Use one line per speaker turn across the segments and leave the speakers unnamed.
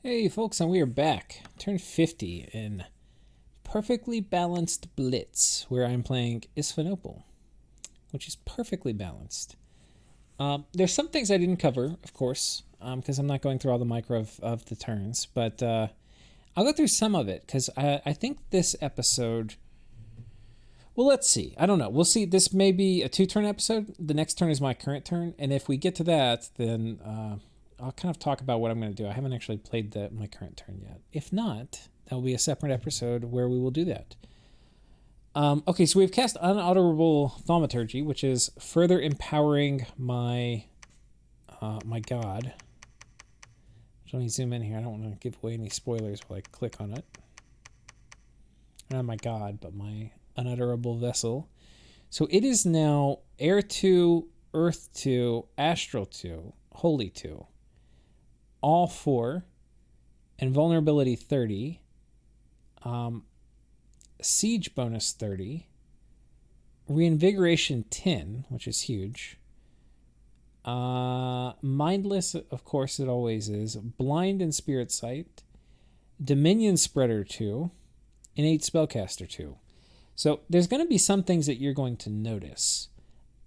Hey folks, and we are back. Turn 50 in Perfectly Balanced Blitz, where I'm playing Isphenople, which is perfectly balanced. There's some things I didn't cover, of course, because I'm not going through all the micro of the turns, but I'll go through some of it, because I think this episode... Well, let's see. I don't know. We'll see. This may be a 2-turn episode. The next turn is my current turn, and if we get to that, then... I'll kind of talk about what I'm going to do. I haven't actually played my current turn yet. If not, that will be a separate episode where we will do that. Okay, so we've cast Unutterable Thaumaturgy, which is further empowering my my god. Let me zoom in here. I don't want to give away any spoilers while I click on it. Not my god, but my Unutterable Vessel. So it is now Air 2, Earth 2, Astral 2, Holy 2. All 4, and vulnerability 30, siege bonus 30, reinvigoration 10, which is huge, mindless, of course it always is, blind and spirit sight, dominion spreader 2, innate spellcaster 2. So there's going to be some things that you're going to notice.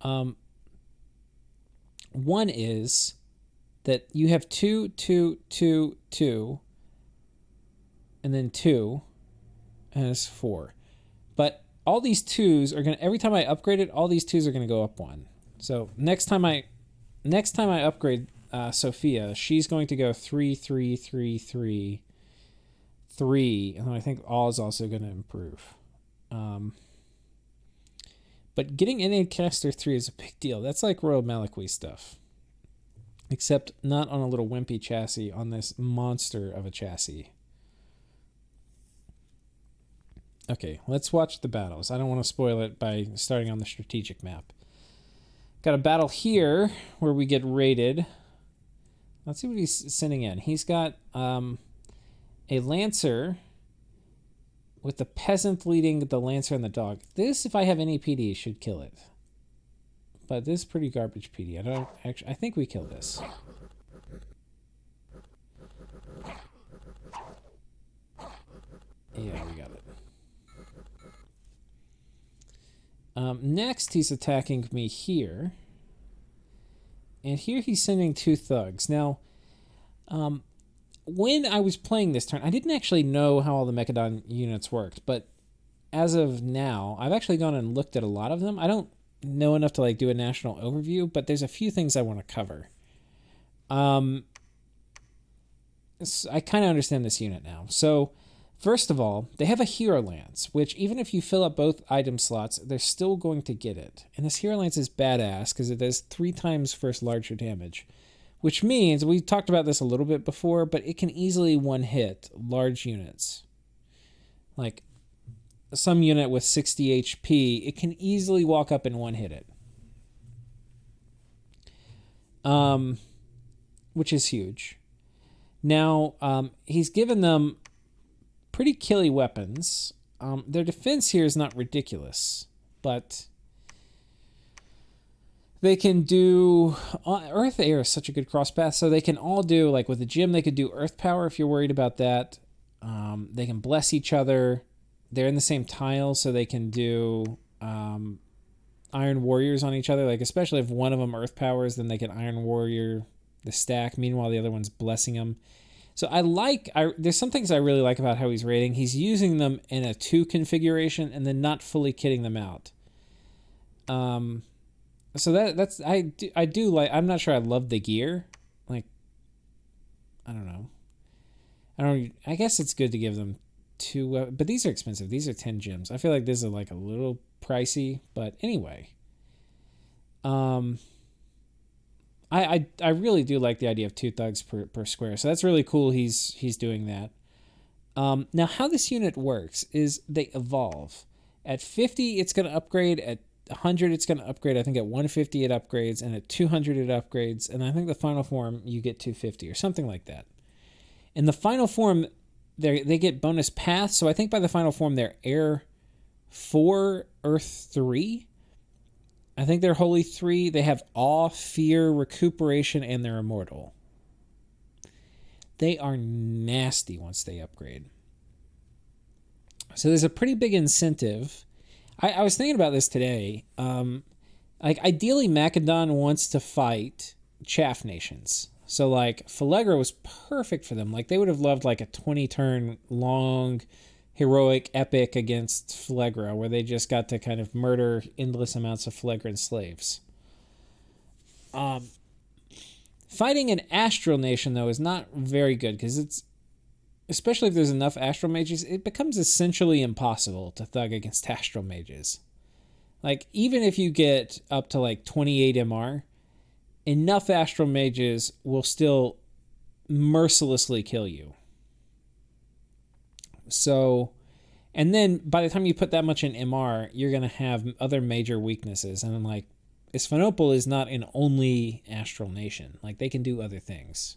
One is that you have 2, 2, 2, 2, and then 2, and it's 4. But all these 2s are going to, every time I upgrade it, all these 2s are going to go up 1. So next time I upgrade Sophia, she's going to go 3, 3, 3, 3, 3, and I think all is also going to improve. But getting innate caster 3 is a big deal. That's like Royal Malakwi stuff. Except not on a little wimpy chassis, on this monster of a chassis. Okay, let's watch the battles. I don't want to spoil it by starting on the strategic map. Got a battle here where we get raided. Let's see what he's sending in. He's got a Lancer with the peasant leading the Lancer and the dog. This, if I have any PD, should kill it. But this is pretty garbage PD. I think we kill this. Yeah, we got it. Next, he's attacking me here. And here he's sending 2 thugs. Now, when I was playing this turn, I didn't actually know how all the Mechadon units worked. But as of now, I've actually gone and looked at a lot of them. I don't know enough to do a national overview, but there's a few things I want to cover. I kind of understand this unit now. So first of all, they have a Hero Lance, which even if you fill up both item slots, they're still going to get it. And this Hero Lance is badass because it does 3 times first larger damage, which means, we talked about this a little bit before, but it can easily one-hit large units. Like some unit with 60 HP, it can easily walk up and one-hit it. Which is huge. Now, he's given them pretty killy weapons. Their defense here is not ridiculous, but they can do... Earth Air is such a good cross path, so they can all do, like with the gym, they could do Earth Power if you're worried about that. They can bless each other. They're in the same tile, so they can do Iron Warriors on each other. Like, especially if one of them Earth Powers, then they can Iron Warrior the stack. Meanwhile, the other one's blessing them. So there's some things I really like about how he's raiding. He's using them in a 2 configuration and then not fully kitting them out. So that's I do like. I'm not sure I love the gear. Like, I don't know. I guess it's good to give them 2, but these are expensive. These are 10 gems. I feel like this is like a little pricey, but anyway. I really do like the idea of 2 thugs per square, so that's really cool. He's doing that. Now, how this unit works is they evolve. At 50, it's going to upgrade. At 100, it's going to upgrade. I think at 150, it upgrades, and at 200, it upgrades. And I think the final form, you get 250 or something like that. In the final form, they get bonus paths. So I think by the final form, they're Air 4, Earth 3. I think they're Holy 3. They have Awe, Fear, Recuperation, and they're Immortal. they are nasty once they upgrade. So there's a pretty big incentive. I was thinking about this today. Like, ideally, Macedon wants to fight chaff nations. So, like, Phalegra was perfect for them. Like, they would have loved, like, a 20-turn long, heroic epic against Phalegra, where they just got to kind of murder endless amounts of Phalegran slaves. Fighting an astral nation, though, is not very good, because it's, especially if there's enough astral mages, it becomes essentially impossible to thug against astral mages. Like, even if you get up to like 28 MR, enough astral mages will still mercilessly kill you. So, and then by the time you put that much in MR, you're going to have other major weaknesses. And like, Isphenople is not an only astral nation. Like, they can do other things.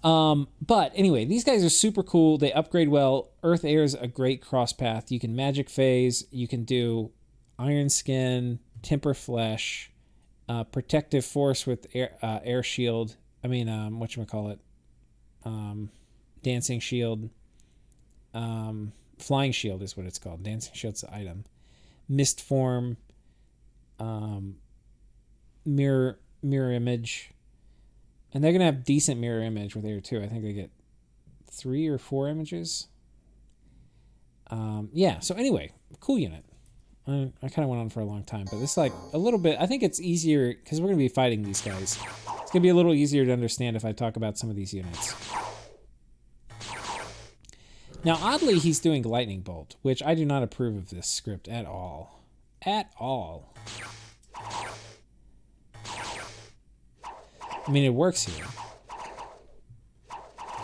But anyway, these guys are super cool. They upgrade well. Earth Air is a great cross path. You can magic phase. You can do Iron Skin, Temper Flesh, Protective Force with air shield. I mean, whatchamacallit? Dancing Shield. Flying Shield is what it's called. Dancing Shield's the item. Mist Form. Mirror Image. And they're going to have decent mirror image with Air too. I think they get 3 or 4 images. Yeah, so anyway, cool unit. I kind of went on for a long time, but this is like a little bit, I think it's easier, because we're going to be fighting these guys. It's going to be a little easier to understand if I talk about some of these units. Now, oddly, he's doing Lightning Bolt, which I do not approve of this script at all. At all. I mean, it works here.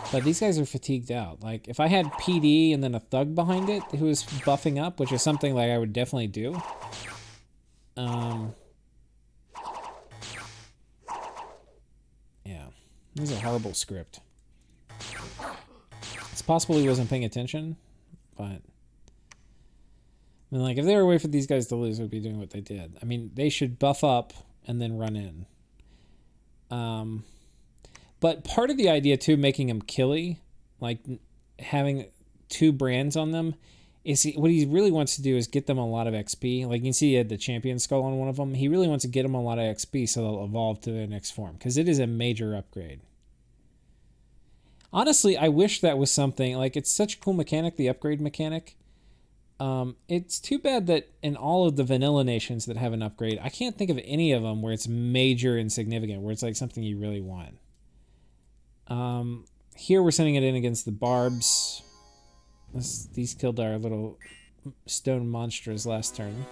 But these guys are fatigued out. Like, if I had PD and then a thug behind it who was buffing up, which is something like I would definitely do. Yeah. This is a horrible script. It's possible he wasn't paying attention, but... I mean, like, if there were a way for these guys to lose, we'd be doing what they did. I mean, they should buff up and then run in. But part of the idea too, making them killy, like having 2 brands on them, is what he really wants to do is get them a lot of XP. Like you can see he had the champion skull on one of them. He really wants to get them a lot of XP so they'll evolve to their next form, because it is a major upgrade. Honestly, I wish that was something, like it's such a cool mechanic, the upgrade mechanic. It's too bad that in all of the vanilla nations that have an upgrade, I can't think of any of them where it's major and significant, where it's like something you really want. Here we're sending it in against the Barbs. These killed our little stone monsters last turn.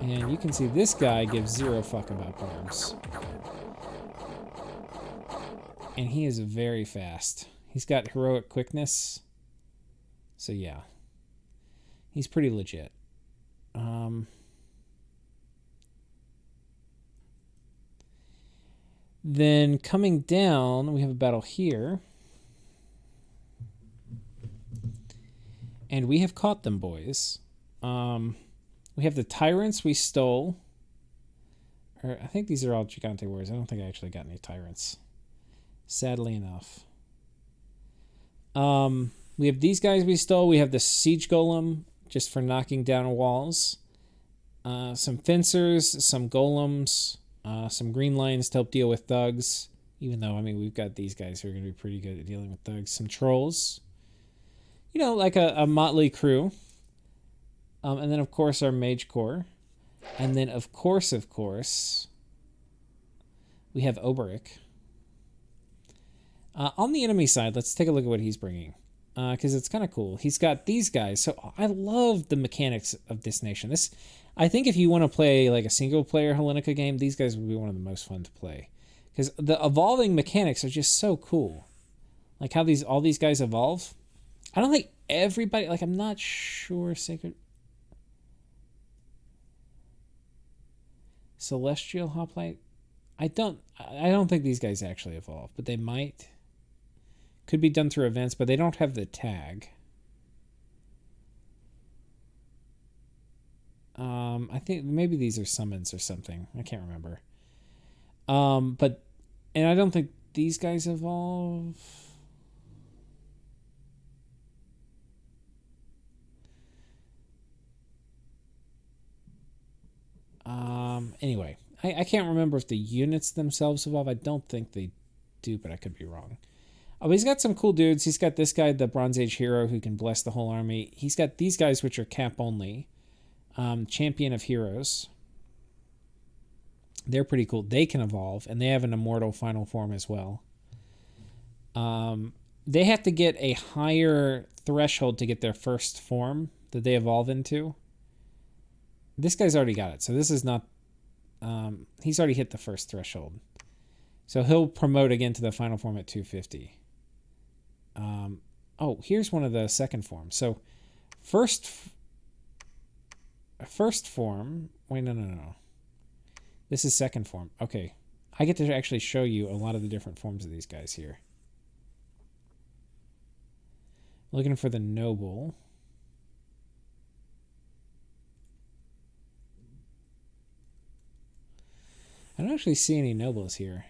And you can see this guy gives 0 fuck about Barbs. And he is very fast. He's got heroic quickness. So yeah. He's pretty legit. Then coming down, we have a battle here. And we have caught them, boys. We have the tyrants we stole. Or I think these are all Gigante warriors. I don't think I actually got any tyrants. Sadly enough. We have these guys we stole. We have the siege golem, just for knocking down walls. Some fencers, some golems, some green lions to help deal with thugs. Even though, I mean, we've got these guys who are going to be pretty good at dealing with thugs. Some trolls. You know, like a motley crew. And then, of course, our mage corps. And then, of course, we have Oberic. On the enemy side, let's take a look at what he's bringing. Because it's kind of cool. He's got these guys. So I love the mechanics of this nation. I think if you want to play like a single-player Hellenika game, these guys would be one of the most fun to play. Because the evolving mechanics are just so cool. Like how all these guys evolve. I don't think everybody... Like, I'm not sure Sacred... Celestial Hoplite? I don't think these guys actually evolve, but they might. Could be done through events, but they don't have the tag. I think maybe these are summons or something. I can't remember. And I don't think these guys evolve. Anyway, I can't remember if the units themselves evolve. I don't think they do, but I could be wrong. Oh, he's got some cool dudes. He's got this guy, the Bronze Age hero, who can bless the whole army. He's got these guys, which are cap only. Champion of Heroes. They're pretty cool. They can evolve, and they have an immortal final form as well. They have to get a higher threshold to get their first form that they evolve into. This guy's already got it, so this is not... he's already hit the first threshold. So he'll promote again to the final form at 250. Oh, here's one of the second forms. So first form... Wait, no. This is second form. Okay. I get to actually show you a lot of the different forms of these guys here. Looking for the noble. I don't actually see any nobles here.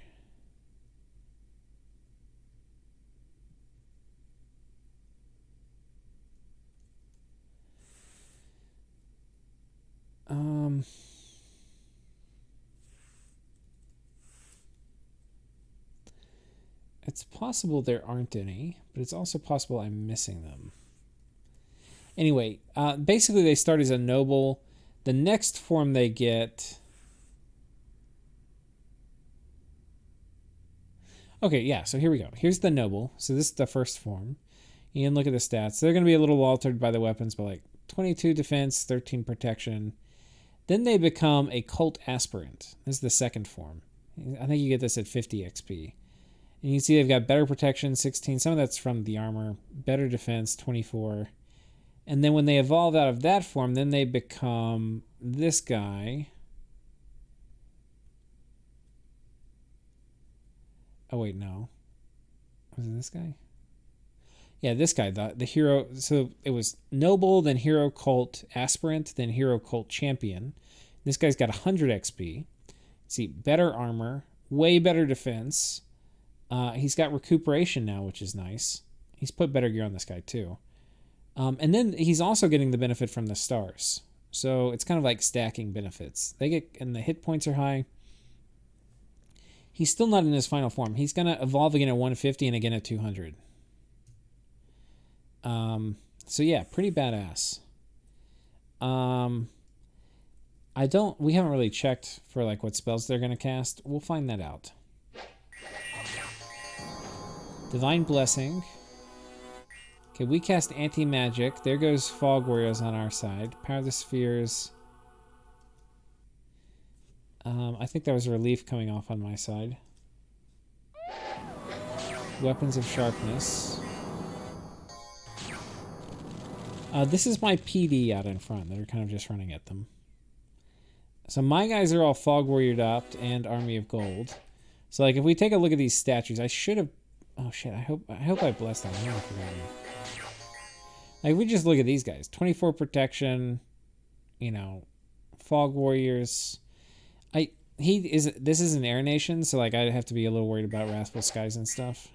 It's possible there aren't any, but it's also possible I'm missing them. Anyway, basically they start as a noble. The next form they get... Okay, yeah, so here we go. Here's the noble. So this is the first form. You can look at the stats. They're going to be a little altered by the weapons, but like 22 defense, 13 protection. Then they become a cult aspirant. This is the second form. I think you get this at 50 XP. And you can see they've got better protection, 16. Some of that's from the armor. Better defense, 24. And then when they evolve out of that form, then they become this guy. Oh, wait, no. Was it this guy? Yeah, this guy, the hero. So it was noble, then hero cult aspirant, then hero cult champion. This guy's got 100 XP. See, better armor, way better defense. He's got recuperation now, which is nice. He's put better gear on this guy, too. And then he's also getting the benefit from the stars. So it's kind of like stacking benefits. And the hit points are high. He's still not in his final form. He's going to evolve again at 150 and again at 200. So yeah, pretty badass. We haven't really checked for like what spells they're going to cast. We'll find that out. Divine Blessing. Okay, we cast Anti-Magic. There goes Fog Warriors on our side. Power of the Spheres. I think there was a relief coming off on my side. Weapons of Sharpness. This is my PD out in front. They're kind of just running at them. So my guys are all Fog Warriored up and Army of Gold. So like if we take a look at these statues, I should have... Oh shit, I hope I blessed them. I never forgot. Like we just look at these guys. 24 protection, Fog Warriors. This is an air nation, so like I'd have to be a little worried about Wrathful Skies and stuff.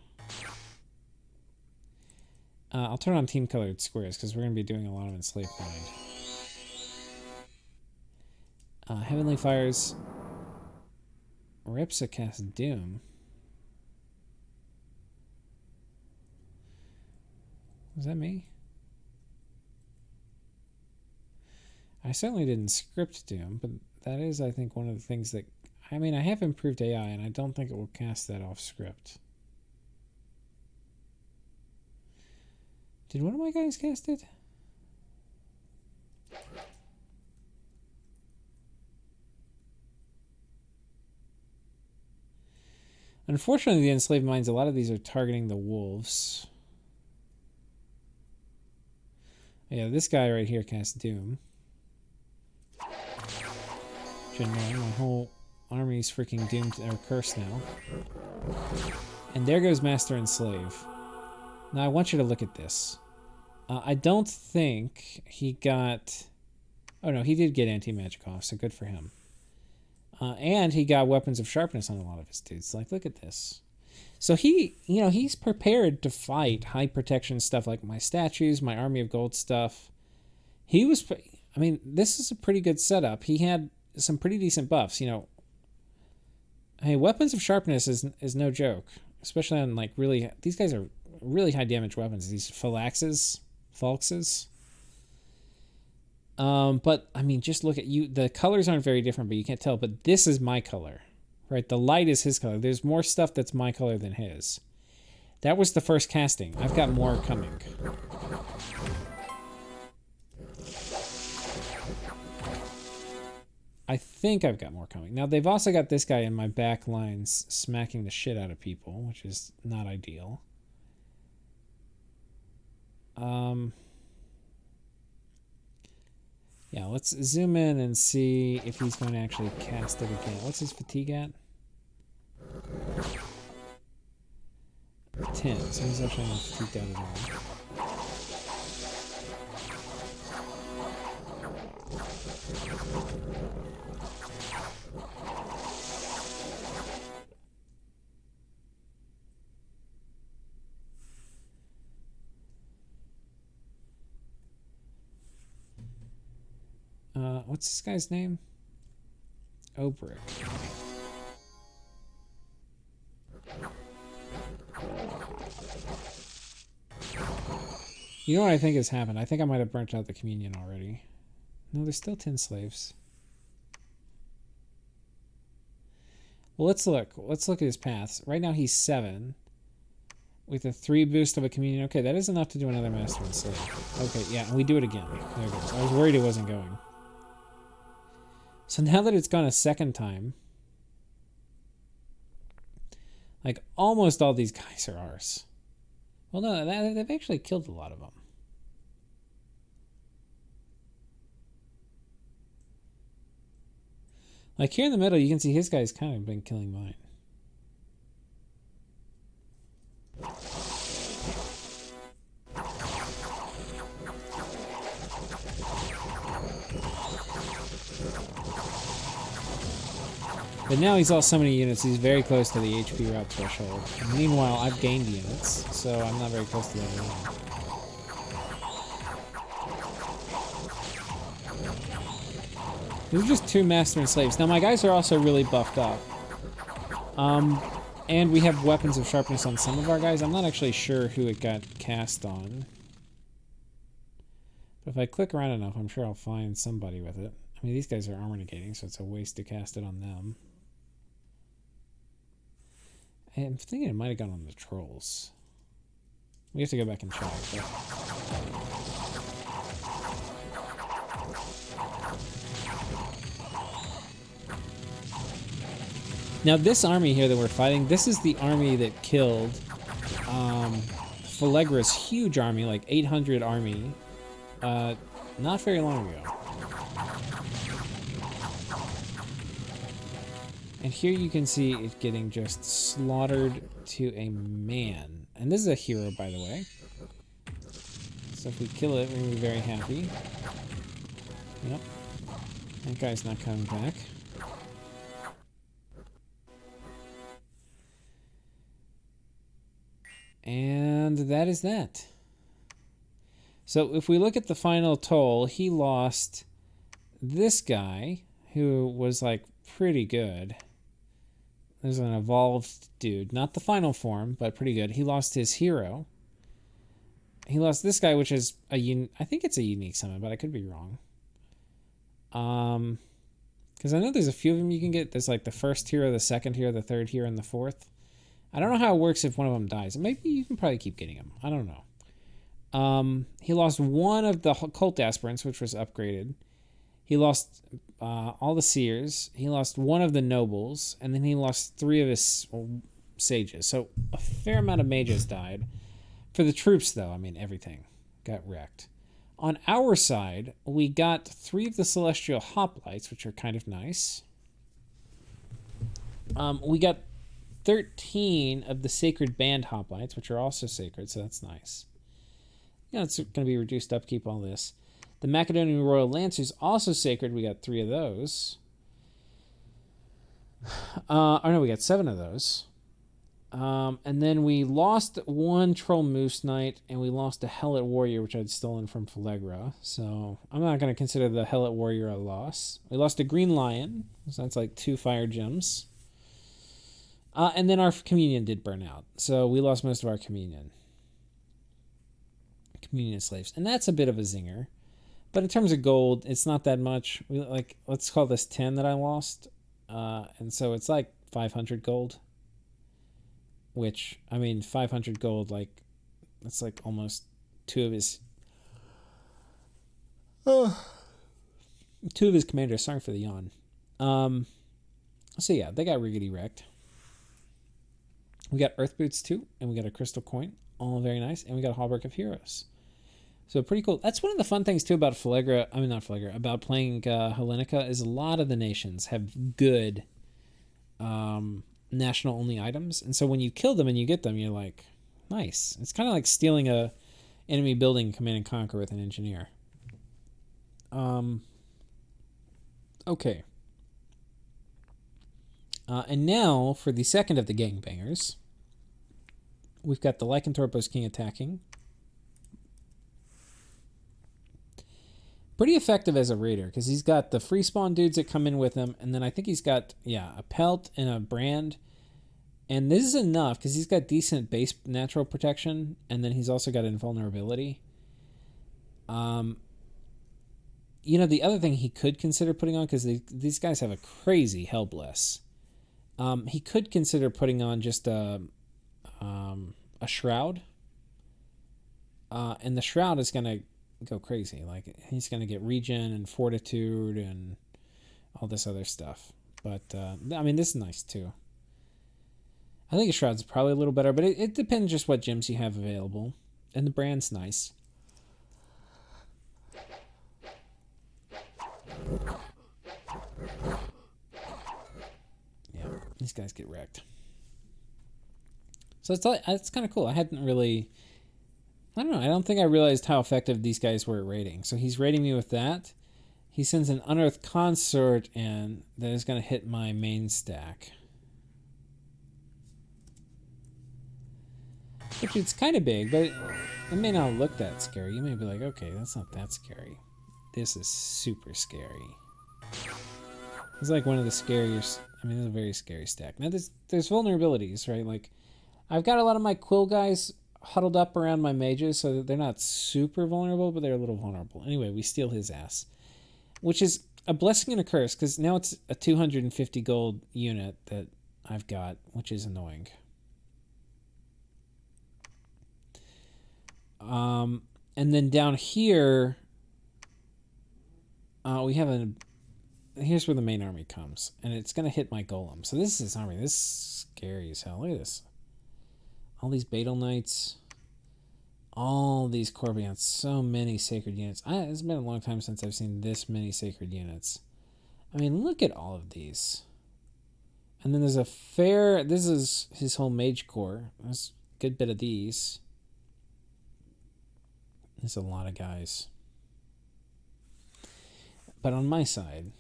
I'll turn on team colored squares because we're going to be doing a lot of Enslaved Mind. Heavenly Fires. Ripsa cast Doom. Was that me? I certainly didn't script Doom, but that is, I think, one of the things that... I mean, I have improved AI, and I don't think it will cast that off script. Did one of my guys cast it? Unfortunately, the Enslaved Minds, a lot of these are targeting the wolves. Yeah, this guy right here casts Doom. My whole army's freaking doomed or cursed now. And there goes Master and Slave. Now I want you to look at this. I don't think he got Oh no, he did get anti-magic off, so good for him. And he got weapons of sharpness on a lot of his dudes. Like, look at this. So he, he's prepared to fight high protection stuff like my statues, my army of gold stuff. He was, I mean, this is a pretty good setup. He had some pretty decent buffs, Hey, weapons of sharpness is no joke, especially on like really, these guys are really high damage weapons. These falxes. But I mean, just look at you. The colors aren't very different, but you can't tell. But this is my color, right? The light is his color. There's more stuff that's my color than his. That was the first casting. I've got more coming. I think I've got more coming. Now, they've also got this guy in my back lines smacking the shit out of people, which is not ideal. Yeah, let's zoom in and see if he's going to actually cast it again. What's his fatigue at? 10, so he's actually not fatigued out at all. What's this guy's name? Obrick. You know what I think has happened? I think I might have burnt out the communion already. No, there's still 10 slaves. Well, let's look. Let's look at his paths. Right now he's 7. With a 3 boost of a communion. Okay, that is enough to do another master and slave. Okay, yeah, we do it again. There it goes. I was worried it wasn't going. So now that it's gone a second time, like almost all these guys are ours. Well, no, they've actually killed a lot of them. Like here in the middle, you can see his guy's kind of been killing mine. But now he's lost so many units, he's very close to the HP route threshold. And meanwhile, I've gained units, so I'm not very close to that anymore. These are just 2 master and slaves. Now my guys are also really buffed up. And we have weapons of sharpness on some of our guys. I'm not actually sure who it got cast on. But if I click around enough, I'm sure I'll find somebody with it. I mean, these guys are armor negating, so it's a waste to cast it on them. I'm thinking it might have gone on the trolls. We have to go back and check. But... Now this army here that we're fighting, this is the army that killed Phalegra's huge army, like 800 army, not very long ago. And here you can see it getting just slaughtered to a man. And this is a hero, by the way. So if we kill it, we'll be very happy. Yep. That guy's not coming back. And that is that. So if we look at the final toll, he lost this guy, who was like pretty good. There's an evolved dude. Not the final form, but pretty good. He lost his hero. He lost this guy, which is I think it's a unique summon, but I could be wrong. Because I know there's a few of them you can get. There's like the first hero, the second hero, the third hero, and the fourth. I don't know how it works if one of them dies. Maybe you can probably keep getting them. I don't know. He lost one of the cult aspirants, which was upgraded. He lost all the seers. He lost one of the nobles, and then he lost 3 of his sages. So a fair amount of mages died. For the troops, though, I mean, everything got wrecked. On our side, we got 3 of the celestial hoplites, which are kind of nice. We got 13 of the sacred band hoplites, which are also sacred, so that's nice. Yeah, it's going to be reduced upkeep, all this. The Macedonian Royal Lancers, also sacred. We got 3 of those. Oh no, we got 7 of those. And then we lost 1 Troll Moose Knight, and we lost a Hellet Warrior, which I'd stolen from Phalegra. So I'm not going to consider the Hellet Warrior a loss. We lost a Green Lion, so that's like 2 fire gems. And then our Communion did burn out, so we lost most of our Communion slaves, and that's a bit of a zinger. But in terms of gold, it's not that much. Let's call this 10 that I lost, and so it's like 500 gold. Which, I mean, 500 gold, that's like almost 2 of his... 2 of his commanders. Sorry for the yawn. So yeah, they got riggedy wrecked. We got Earth Boots too, and we got a Crystal Coin. All very nice. And we got a Hallmark of Heroes. So pretty cool. That's one of the fun things too about Phalegra. I mean, not Phalegra. About playing Hellenika is a lot of the nations have good... national only items, and so when you kill them and you get them, you're like, nice. It's kind of like stealing a enemy building in Command and Conquer with an engineer. Okay. And now for the second of the gangbangers, we've got the Lycanthropus King attacking. Pretty effective as a raider, because he's got the free spawn dudes that come in with him, and then I think he's got, a pelt and a brand. And this is enough, because he's got decent base natural protection, and then he's also got invulnerability. The other thing he could consider putting on, because these guys have a crazy Hellbless, he could consider putting on just a Shroud. And the Shroud is going to go crazy. Like, he's going to get regen and fortitude and all this other stuff. But this is nice too. I think a Shroud's probably a little better, but it depends just what gems you have available. And the brand's nice. Yeah, these guys get wrecked. So it's kind of cool. I don't know. I don't think I realized how effective these guys were at raiding. So he's raiding me with that. He sends an Unearthed Consort, and that is going to hit my main stack. Which it's kind of big, but it may not look that scary. You may be like, okay, that's not that scary. This is super scary. It's like one of the scariest. It's a very scary stack. Now, there's vulnerabilities, right? Like, I've got a lot of my Quill guys huddled up around my mages, so that they're not super vulnerable, but they're a little vulnerable. Anyway, we steal his ass, which is a blessing and a curse, because now it's a 250 gold unit that I've got, which is annoying. And then down here, we have here's where the main army comes, and it's going to hit my golem. So this is his army. This is scary as hell. Look at this. All these Beetle Knights, all these Corbions, so many sacred units. It's been a long time since I've seen this many sacred units. Look at all of these. And then there's this is his whole mage corps. There's a good bit of these. There's a lot of guys. But on my side,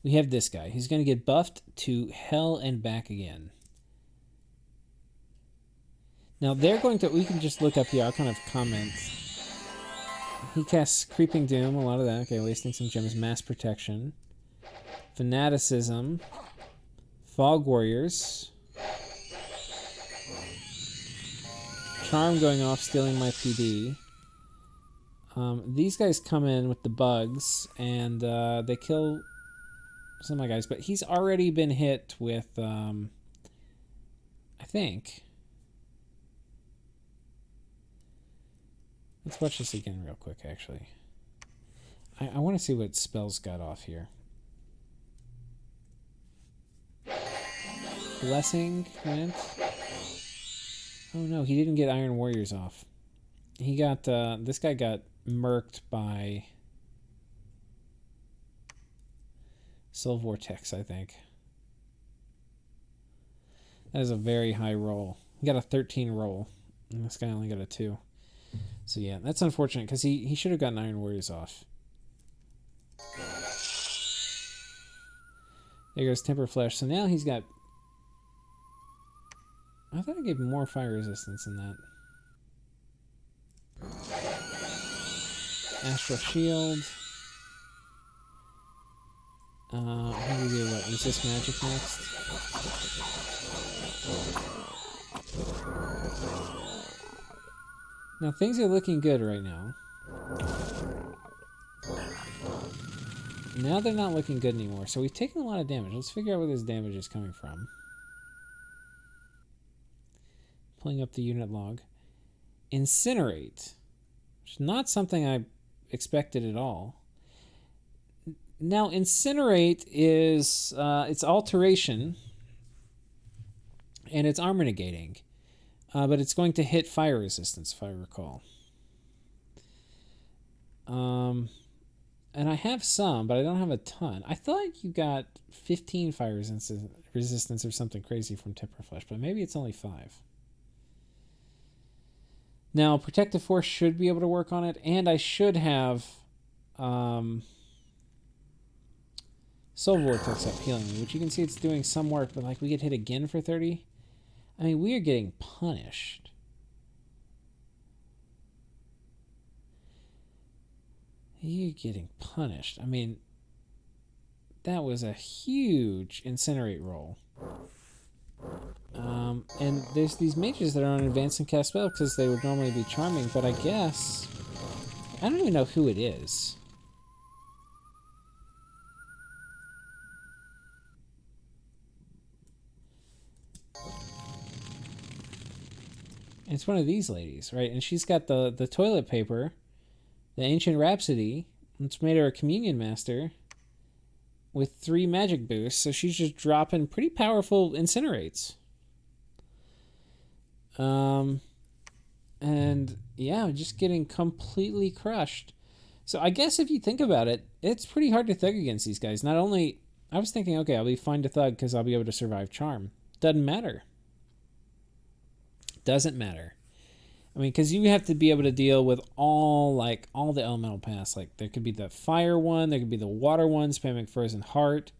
we have this guy. He's going to get buffed to hell and back again. Now, we can just look up here. I'll kind of comment. He casts Creeping Doom, a lot of that. Okay, wasting some gems. Mass Protection. Fanaticism. Fog Warriors. Charm going off, stealing my PD. These guys come in with the bugs, and they kill some of my guys. But he's already been hit with, I think... Let's watch this again real quick, actually. I want to see what spells got off here. Blessing went. Oh no, he didn't get Iron Warriors off. He got, this guy got murked by Soul Vortex, I think. That is a very high roll. He got a 13 roll, and this guy only got a 2. So yeah, that's unfortunate because he should have gotten Iron Warriors off. There goes Temper Flash. So now he's got... I thought I gave more fire resistance than that. Astral Shield. How do we do what? Resist Magic next? Now things are looking good right now. Now they're not looking good anymore. So we've taken a lot of damage. Let's figure out where this damage is coming from. Pulling up the unit log. Incinerate. Which is not something I expected at all. Now, Incinerate is it's alteration, and it's armor negating, but it's going to hit fire resistance, if I recall. And I have some, but I don't have a ton. I thought you got 15 fire resistance or something crazy from Temper Flash, but maybe it's only 5. Now, Protective Force should be able to work on it, and I should have Soul Vortex up healing me, which you can see it's doing some work, but like we get hit again for 30. I mean, we are getting punished. You're getting punished. I mean, that was a huge Incinerate roll. And there's these mages that are on advanced and cast spell because they would normally be charming, but I guess I don't even know who it is. It's one of these ladies, right? And she's got the toilet paper, the Ancient Rhapsody. It's made her a Communion Master with 3 magic boosts, so she's just dropping pretty powerful Incinerates. And yeah, just getting completely crushed. So I guess if you think about it, it's pretty hard to thug against these guys. Not only, I was thinking, okay, I'll be fine to thug because I'll be able to survive charm. Doesn't matter. Doesn't matter. I mean, because you have to be able to deal with all the elemental paths. Like, there could be the fire one, there could be the water one, spamming Frozen Heart.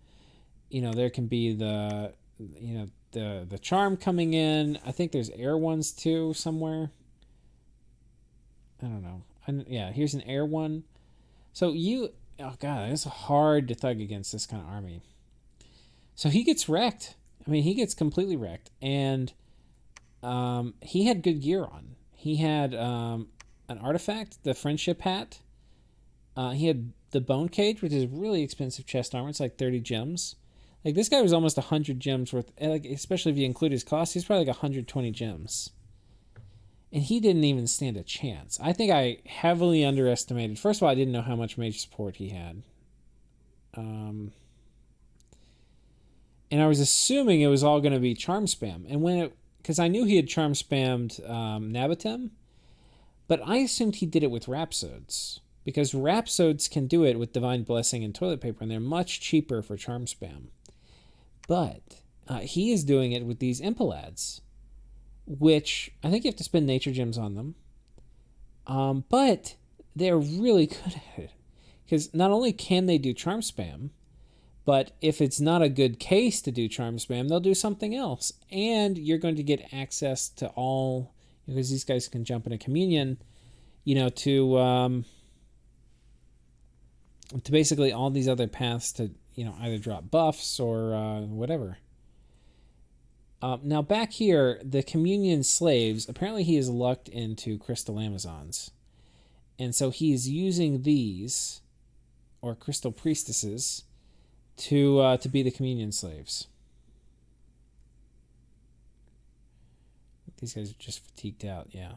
You know, there can be the charm coming in. I think there's air ones too somewhere. I don't know. Yeah, here's an air one. So oh god, it's hard to thug against this kind of army. So he gets wrecked. I mean, he gets completely wrecked. And he had good gear on. He had an artifact, the Friendship Hat. He had the Bone Cage, which is really expensive chest armor. It's like 30 gems. Like, this guy was almost 100 gems worth, like, especially if you include his cost, he's probably like 120 gems. And he didn't even stand a chance. I think I heavily underestimated. First of all, I didn't know how much mage support he had. And I was assuming it was all going to be charm spam. And because I knew he had charm spammed Nabatem, but I assumed he did it with Rhapsodes. Because Rhapsodes can do it with Divine Blessing and Toilet Paper, and they're much cheaper for charm spam. But he is doing it with these Impalads, which I think you have to spend nature gems on them. But they're really good at it. Because not only can they do charm spam, but if it's not a good case to do charm spam, they'll do something else. And you're going to get access to all, because these guys can jump in a communion, to basically all these other paths to, either drop buffs or whatever. Now back here, the communion slaves, apparently he is lucked into Crystal Amazons. And so he is using these, or Crystal Priestesses, to be the communion slaves. These guys are just fatigued out, yeah.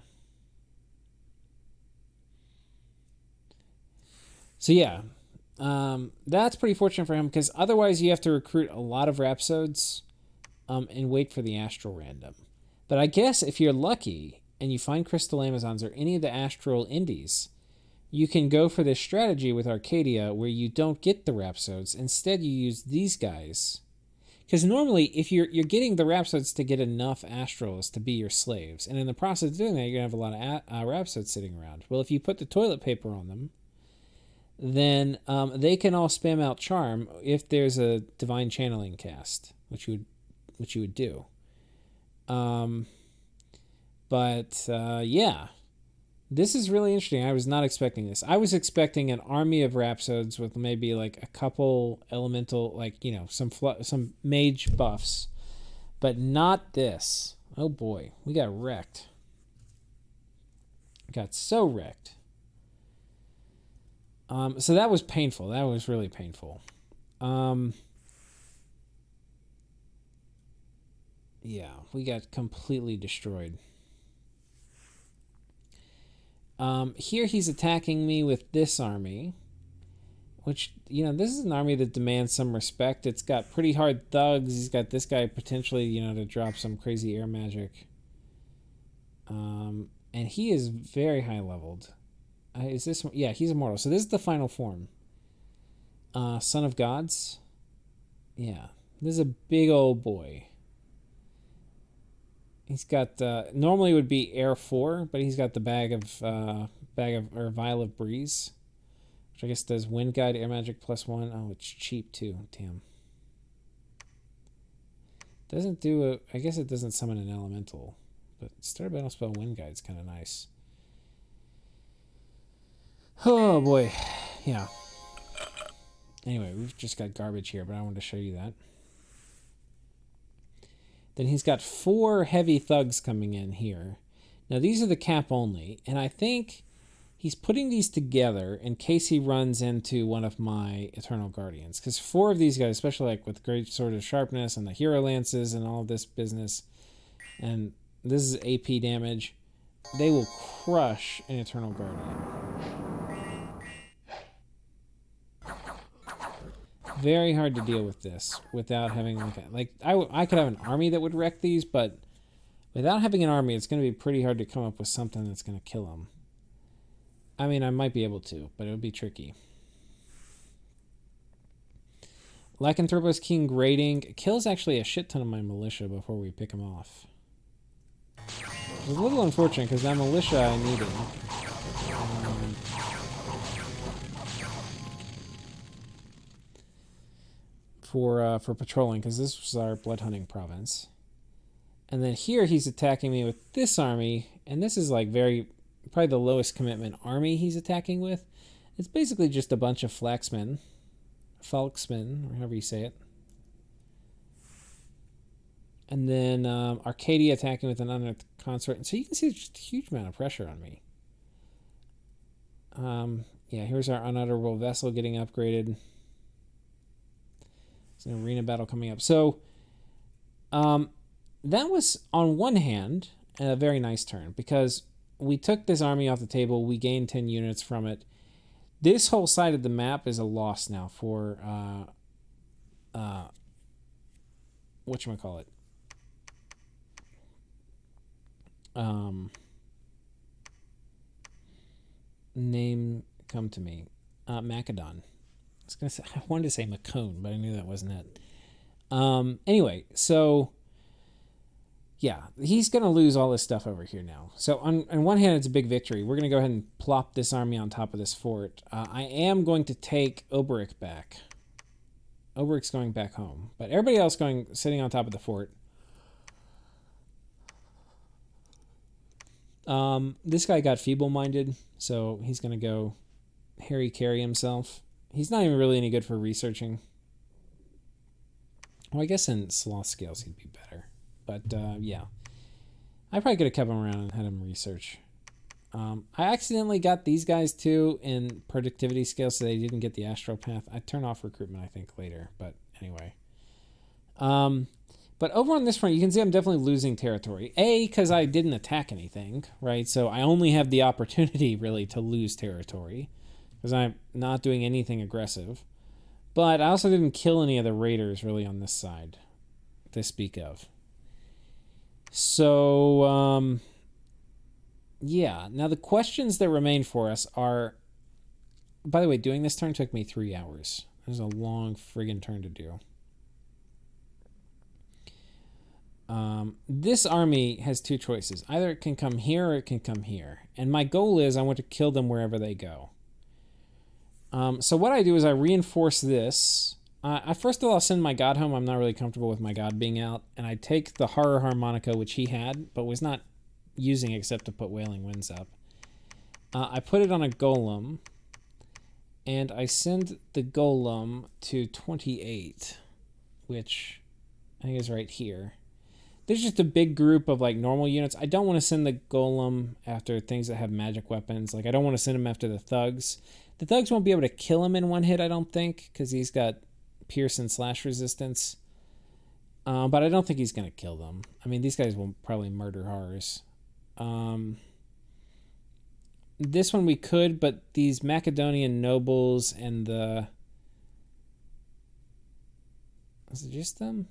So yeah, that's pretty fortunate for him, because otherwise you have to recruit a lot of Rhapsodes and wait for the Astral random. But I guess if you're lucky and you find Crystal Amazons or any of the Astral Indies, you can go for this strategy with Arcadia where you don't get the Rhapsodes. Instead, you use these guys. Because normally, if you're getting the rhapsodes to get enough astrals to be your slaves, and in the process of doing that, you're gonna have a lot of rhapsodes sitting around. Well, if you put the toilet paper on them, then they can all spam out charm if there's a divine channeling cast, which you would do. Yeah, this is really interesting. I was not expecting this. I was expecting an army of rhapsodes with maybe like a couple elemental, like, you know, some mage buffs, but not this. Oh boy, we got wrecked. Got so wrecked. So that was painful. That was really painful. Yeah, we got completely destroyed. Here he's attacking me with this army, which, you know, this is an army that demands some respect. It's got pretty hard thugs. He's got this guy potentially, you know, to drop some crazy air magic. And he is very high leveled. Is this? Yeah, he's immortal. So this is the final form. Son of Gods. Yeah, this is a big old boy. He's got normally it would be Air 4, but he's got the Vial of Breeze, which I guess does Wind Guide, Air Magic +1. Oh, it's cheap too. Damn. Doesn't do I guess it doesn't summon an elemental, but start battle spell Wind Guide is kind of nice. Oh boy, yeah. Anyway, we've just got garbage here, but I wanted to show you that. Then he's got 4 heavy thugs coming in here. Now these are the cap only, and I think he's putting these together in case he runs into one of my Eternal Guardians. Because 4 of these guys, especially like with Great Sword of Sharpness and the Hero Lances and all this business, and this is AP damage, they will crush an Eternal Guardian. Very hard to deal with this without having I could have an army that would wreck these, but without having an army, it's going to be pretty hard to come up with something that's going to kill them. I mean, I might be able to, but it would be tricky. Lycanthropus King grading kills actually a shit ton of my militia before we pick him off. It's a little unfortunate because that militia I needed. For patrolling, because this was our blood hunting province. And then here he's attacking me with this army, and this is like probably the lowest commitment army he's attacking with. It's basically just a bunch of Falksmen, or however you say it. And then Arcadia attacking with an unearthed consort. And so you can see there's just a huge amount of pressure on me. Yeah, here's our unutterable vessel getting upgraded. An arena battle coming up. So that was, on one hand, a very nice turn, because we took this army off the table. We gained 10 units from it. This whole side of the map is a loss now for whatchamacallit. Name come to me. Macedon. I wanted to say Macone, but I knew that wasn't it. Anyway, so yeah, he's going to lose all this stuff over here now. So on one hand, it's a big victory. We're going to go ahead and plop this army on top of this fort. I am going to take Oberic back. Oberic's going back home, but everybody else sitting on top of the fort. This guy got feeble-minded, so he's going to go Harry carry himself. He's not even really any good for researching. Well, I guess in sloth scales he'd be better. But, yeah. I probably could have kept him around and had him research. I accidentally got these guys, too, in productivity scales, so they didn't get the astral path. I turn off recruitment, I think, later. But, anyway. But over on this front, you can see I'm definitely losing territory. A, because I didn't attack anything, right? So I only have the opportunity, really, to lose territory, because I'm not doing anything aggressive. But I also didn't kill any of the raiders, really, on this side to speak of. So, yeah. Now, the questions that remain for us are... By the way, doing this turn took me 3 hours. It was a long friggin' turn to do. This army has two choices. Either it can come here or it can come here. And my goal is I want to kill them wherever they go. So what I do is I reinforce this. First of all, I'll send my god home. I'm not really comfortable with my god being out. And I take the horror harmonica, which he had, but was not using except to put Wailing Winds up. I put it on a golem. And I send the golem to 28, which I think is right here. There's just a big group of like normal units. I don't want to send the golem after things that have magic weapons. Like I don't want to send him after the thugs. The thugs won't be able to kill him in one hit, I don't think, because he's got pierce and slash resistance. But I don't think he's going to kill them. I mean, these guys will probably murder horrors. This one we could, but these Macedonian nobles and the... Was it just them?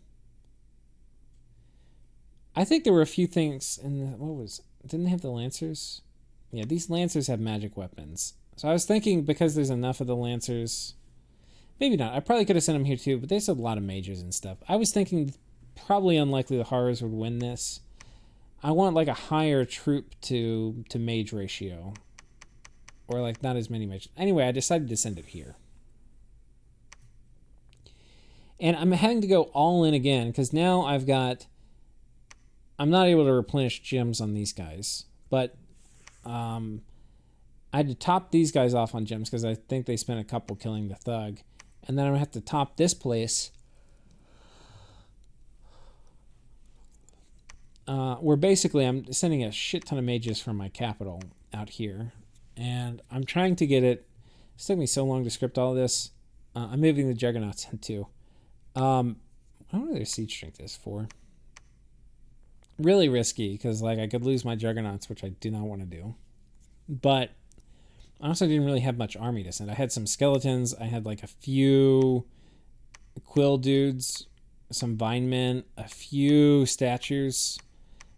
I think there were a few things in the... What was... Didn't they have the Lancers? Yeah, these Lancers have magic weapons. So I was thinking because there's enough of the Lancers... Maybe not. I probably could have sent them here too, but there's a lot of mages and stuff. I was thinking probably unlikely the horrors would win this. I want like a higher troop to mage ratio. Or like not as many mages. Anyway, I decided to send it here. And I'm having to go all in again because now I've got... I'm not able to replenish gems on these guys. But I had to top these guys off on gems because I think they spent a couple killing the thug. And then I'm going to have to top this place. Where basically I'm sending a shit ton of mages from my capital out here. And I'm trying to get it. It's took me so long to script all of this. I'm moving the Juggernauts in too. I don't know what their siege strength is for. Really risky because like I could lose my Juggernauts, which I do not want to do. But I also didn't really have much army to send. I had some skeletons. I had like a few quill dudes, some vinemen, a few statues,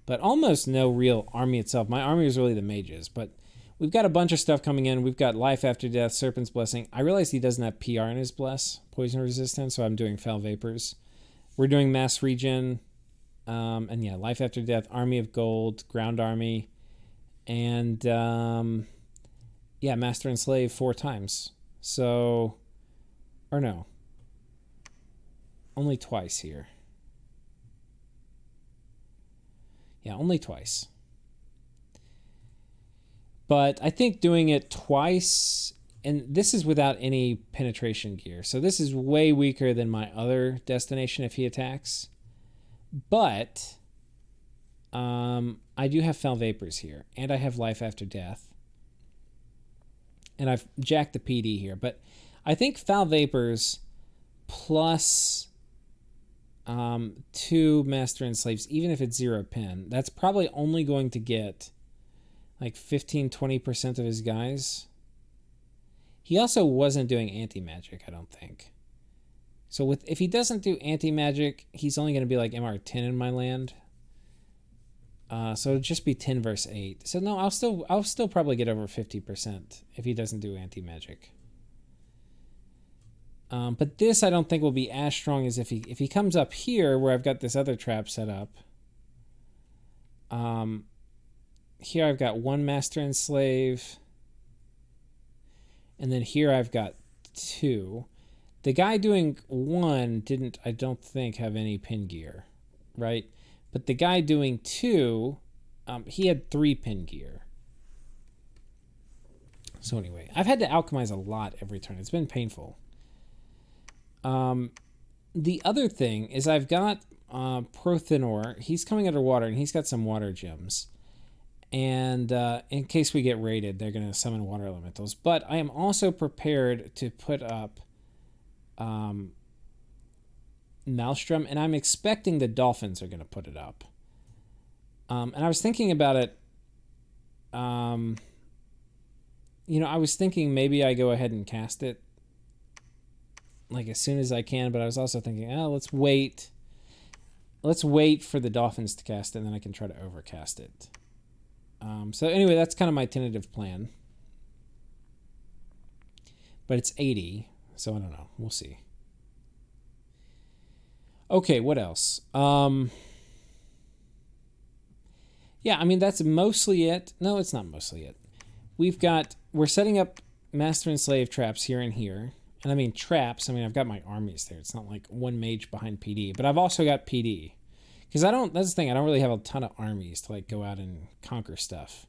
but almost no real army itself. My army was really the mages, but we've got a bunch of stuff coming in. We've got Life After Death, Serpent's Blessing. I realized he doesn't have PR in his Bless, poison resistance, so I'm doing Foul Vapors. We're doing Mass Regen, and yeah, Life After Death, Army of Gold, Ground Army, and yeah, Master and Slave 4 times. So, or no, only twice here. Yeah, only twice. But I think doing it twice, and this is without any penetration gear. So this is way weaker than my other destination if he attacks. But I do have Foul Vapors here, and I have Life After Death. And I've jacked the PD here. But I think Foul Vapors plus 2 Master and Slaves, even if it's 0 pen, that's probably only going to get like 15-20% of his guys. He also wasn't doing anti-magic, I don't think. So if he doesn't do anti-magic, he's only going to be like MR10 in my land. So it'll just be 10 versus 8. So no, I'll still probably get over 50% if he doesn't do anti-magic. But this I don't think will be as strong as if he comes up here where I've got this other trap set up. Here I've got 1 Master and Slave. And then here I've got 2. The guy doing 1 didn't, I don't think, have any pin gear, right? But the guy doing 2, he had 3 pin gear. So anyway, I've had to alchemize a lot every turn. It's been painful. The other thing is I've got Prothenor. He's coming underwater, and he's got some water gems. And in case we get raided, they're going to summon water elementals. But I am also prepared to put up Maelstrom, and I'm expecting the dolphins are going to put it up. And I was thinking about it. I was thinking maybe I go ahead and cast it like as soon as I can, but I was also thinking, let's wait. Let's wait for the dolphins to cast it, and then I can try to overcast it. So anyway, that's kind of my tentative plan. But it's 80, so I don't know. We'll see. Okay, what else? Yeah, I mean, that's mostly it. No, it's not mostly it. We're setting up master and slave traps here and here. And I mean traps, I mean, I've got my armies there. It's not like one mage behind PD, but I've also got PD. Because that's the thing, I don't really have a ton of armies to like go out and conquer stuff.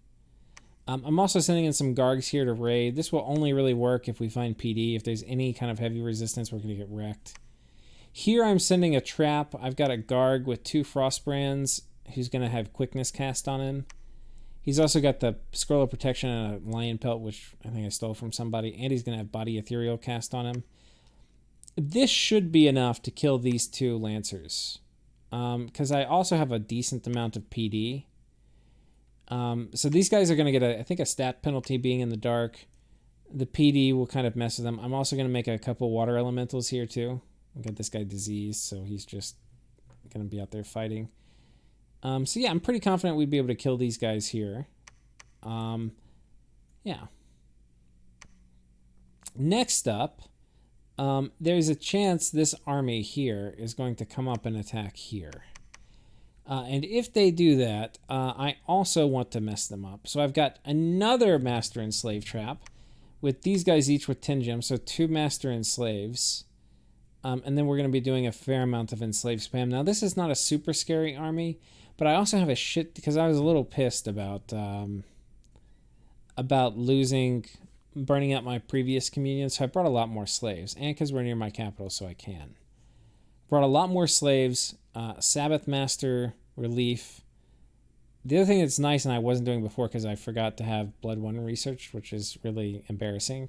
I'm also sending in some Gargs here to raid. This will only really work if we find PD. If there's any kind of heavy resistance, we're going to get wrecked. Here I'm sending a trap. I've got a Garg with 2 Frostbrands who's going to have quickness cast on him. He's also got the Scroll of Protection and a Lion Pelt, which I think I stole from somebody, and he's going to have Body Ethereal cast on him. This should be enough to kill these 2 Lancers, because I also have a decent amount of PD. So these guys are going to get, I think, a stat penalty being in the dark. The PD will kind of mess with them. I'm also going to make a couple Water Elementals here, too. I've got this guy diseased, so he's just going to be out there fighting. So yeah, I'm pretty confident we'd be able to kill these guys here. Yeah. Next up, there's a chance this army here is going to come up and attack here. And if they do that, I also want to mess them up. So I've got another Master and Slave trap with these guys each with 10 gems, so 2 Master and Slaves. And then we're going to be doing a fair amount of Enslave spam. Now, this is not a super scary army, but I also have a shit, because I was a little pissed about burning out my previous communion, so I brought a lot more slaves, and because we're near my capital, so I can. Brought a lot more slaves, Sabbath Master, Relief. The other thing that's nice, and I wasn't doing before because I forgot to have Blood 1 research, which is really embarrassing.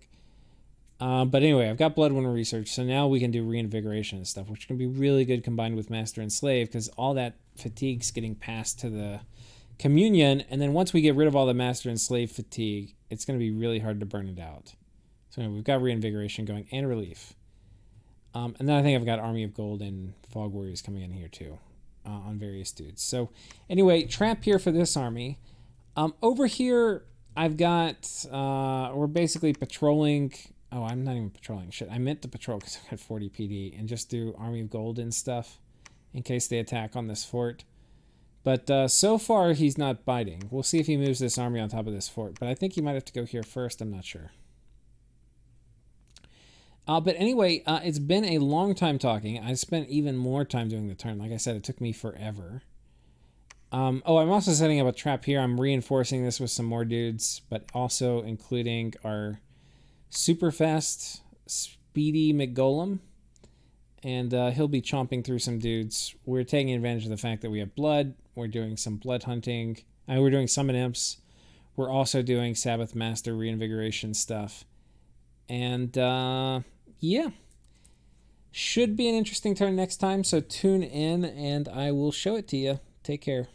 But anyway, I've got Blood 1 research, so now we can do reinvigoration and stuff, which can be really good combined with Master and Slave, because all that fatigue's getting passed to the communion, and then once we get rid of all the Master and Slave fatigue, it's going to be really hard to burn it out. So anyway, we've got reinvigoration going and relief. And then I think I've got Army of Gold and Fog Warriors coming in here too, on various dudes. So anyway, trap here for this army. Over here, I've got, we're basically patrolling. Oh, I'm not even patrolling. Shit, I meant to patrol because I've got 40 PD and just do Army of Gold and stuff in case they attack on this fort. But so far, he's not biting. We'll see if he moves this army on top of this fort. But I think he might have to go here first. I'm not sure. But anyway, it's been a long time talking. I spent even more time doing the turn. Like I said, it took me forever. I'm also setting up a trap here. I'm reinforcing this with some more dudes, but also including our super fast, speedy McGolem. And he'll be chomping through some dudes. We're taking advantage of the fact that we have blood. We're doing some blood hunting. We're doing summon imps. We're also doing Sabbath Master reinvigoration stuff. And yeah. Should be an interesting turn next time, so tune in and I will show it to you. Take care.